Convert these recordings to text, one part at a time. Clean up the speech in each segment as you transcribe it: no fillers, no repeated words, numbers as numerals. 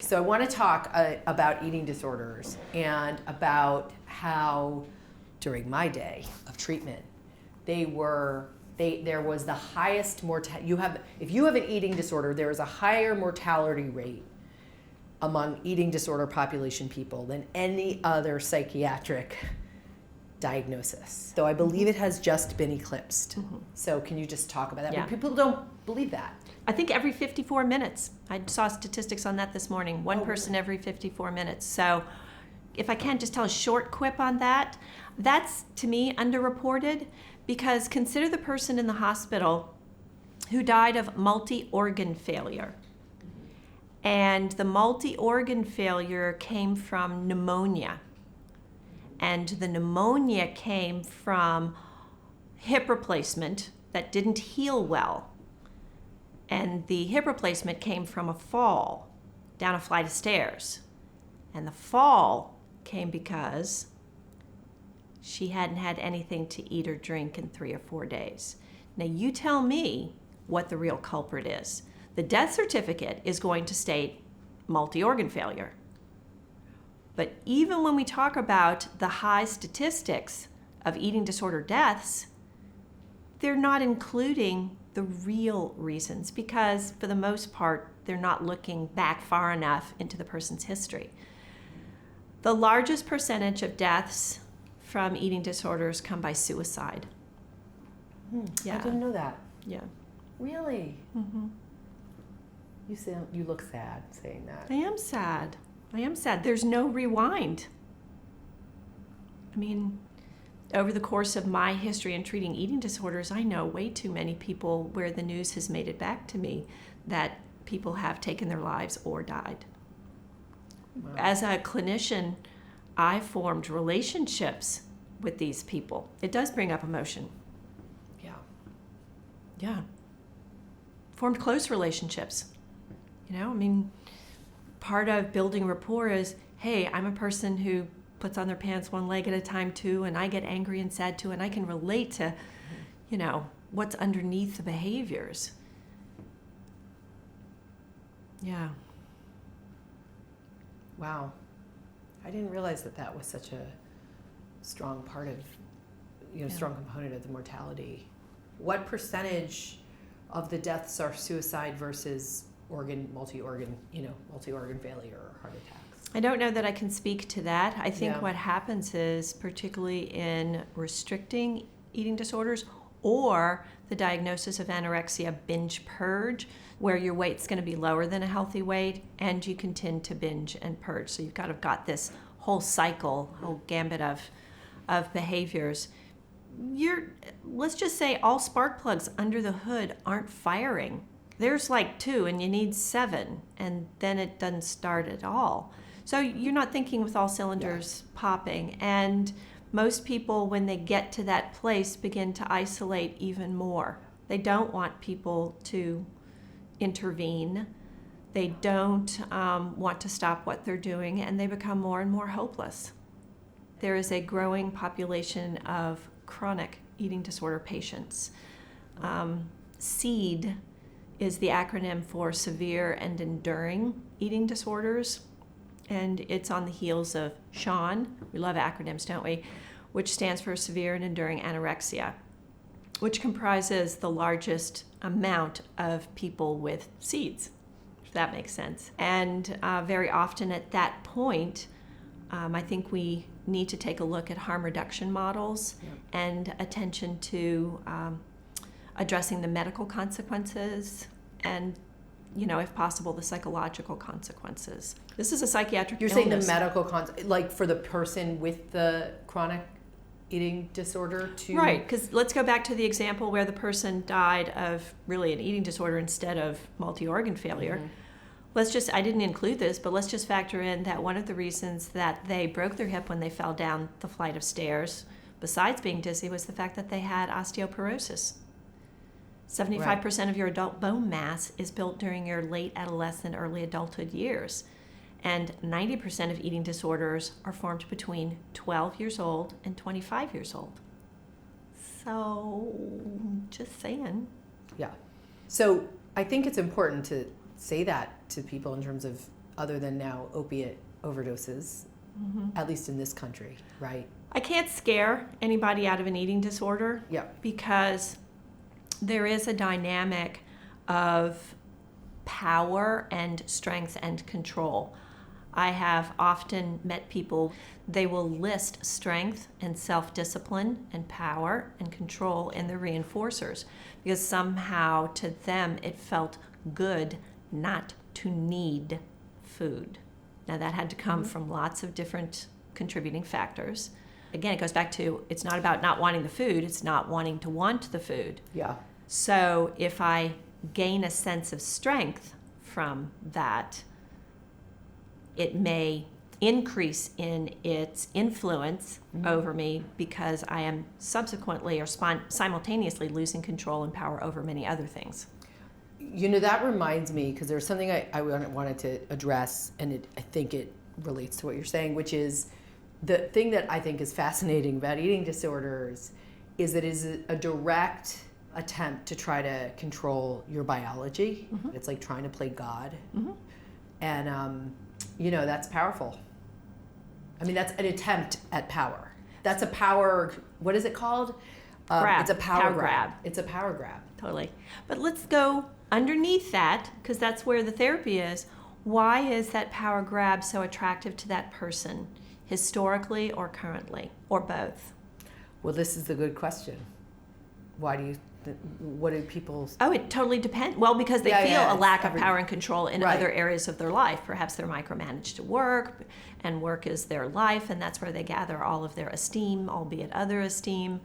So I want to talk about eating disorders and about how during my day of treatment, there was the highest mortality. If you have an eating disorder, there is a higher mortality rate among eating disorder population people than any other psychiatric diagnosis. So I believe it has just been eclipsed. Mm-hmm. So can you just talk about that? Yeah. People don't believe that. I think every 54 minutes. I saw statistics on that this morning. One person every 54 minutes. So if I can just tell a short quip on that, that's, to me, underreported, because consider the person in the hospital who died of multi-organ failure. And the multi-organ failure came from pneumonia. And the pneumonia came from hip replacement that didn't heal well. And the hip replacement came from a fall down a flight of stairs. And the fall came because she hadn't had anything to eat or drink in 3 or 4 days. Now you tell me what the real culprit is. The death certificate is going to state multi-organ failure. But even when we talk about the high statistics of eating disorder deaths, they're not including the real reasons, because for the most part, they're not looking back far enough into the person's history. The largest percentage of deaths from eating disorders come by suicide. Yeah. I didn't know that. Yeah. Really? Mm-hmm. You look sad saying that. I am sad. There's no rewind. I mean, over the course of my history in treating eating disorders, I know way too many people where the news has made it back to me that people have taken their lives or died. Wow. As a clinician, I formed relationships with these people. It does bring up emotion. Yeah. Formed close relationships. Part of building rapport is, hey, I'm a person who puts on their pants one leg at a time too, and I get angry and sad too, and I can relate to, what's underneath the behaviors. Yeah. Wow. I didn't realize that was such a strong part of, strong component of the mortality. What percentage of the deaths are suicide versus multi-organ failure or heart attacks? I don't know that I can speak to that. I think what happens is, particularly in restricting eating disorders or the diagnosis of anorexia binge purge, where your weight's going to be lower than a healthy weight and you can tend to binge and purge. So you've got this whole cycle, whole gambit of behaviors. Let's just say all spark plugs under the hood aren't firing. There's like 2 and you need 7, and then it doesn't start at all. So you're not thinking with all cylinders popping. And most people, when they get to that place, begin to isolate even more. They don't want people to intervene. They don't want to stop what they're doing, and they become more and more hopeless. There is a growing population of chronic eating disorder patients. CED is the acronym for severe and enduring eating disorders, and it's on the heels of SEAN, we love acronyms, don't we, which stands for severe and enduring anorexia, which comprises the largest amount of people with CEDS, if that makes sense. And very often at that point, I think we need to take a look at harm reduction models and attention to addressing the medical consequences and, if possible, the psychological consequences. This is a psychiatric illness. You're saying the medical like for the person with the chronic eating disorder to... Right, because let's go back to the example where the person died of really an eating disorder instead of multi-organ failure. Mm-hmm. I didn't include this, but let's just factor in that one of the reasons that they broke their hip when they fell down the flight of stairs, besides being dizzy, was the fact that they had osteoporosis. 75% of your adult bone mass is built during your late adolescent, early adulthood years. And 90% of eating disorders are formed between 12 years old and 25 years old. So, just saying. Yeah. So, I think it's important to say that to people in terms of other than now opiate overdoses, at least in this country, right? I can't scare anybody out of an eating disorder because there is a dynamic of power and strength and control. I have often met people, they will list strength and self-discipline and power and control in the reinforcers because somehow to them it felt good not to need food. Now that had to come from lots of different contributing factors. Again, it goes back to, it's not about not wanting the food, it's not wanting to want the food. Yeah. So if I gain a sense of strength from that, it may increase in its influence over me because I am subsequently or simultaneously losing control and power over many other things. You know, that reminds me, because there's something I wanted to address, and I think it relates to what you're saying, which is the thing that I think is fascinating about eating disorders is that it is a direct attempt to try to control your biology. It's like trying to play God. And, you know, that's powerful. I mean, that's an attempt at power. That's a power, what is it called? Grab. It's a power grab. It's a power grab. Totally. But let's go underneath that, because that's where the therapy is. Why is that power grab so attractive to that person, historically or currently, or both? Well, this is the good question. Why do you, what do people... Oh, it totally depends. Well, because they feel a lack of power and control in other areas of their life. Perhaps they're micromanaged at work, and work is their life, and that's where they gather all of their esteem, albeit other esteem.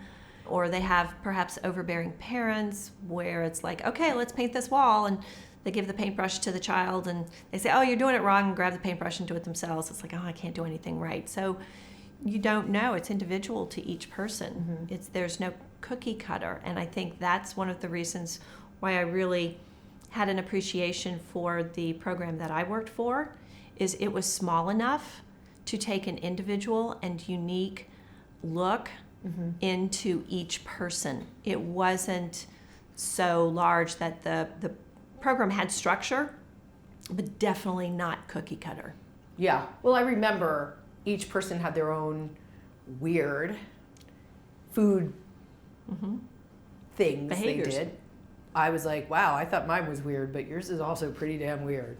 Or they have perhaps overbearing parents where it's like, okay, let's paint this wall, and they give the paintbrush to the child, and they say, oh, you're doing it wrong, and grab the paintbrush and do it themselves. It's like, oh, I can't do anything right. So you don't know. It's individual to each person. There's no cookie cutter, and I think that's one of the reasons why I really had an appreciation for the program that I worked for, is it was small enough to take an individual and unique look into each person. It wasn't so large that the program had structure, but definitely not cookie cutter. Yeah. Well, I remember each person had their own weird food things Behaviors. they did. I was like, wow, I thought mine was weird, but yours is also pretty damn weird.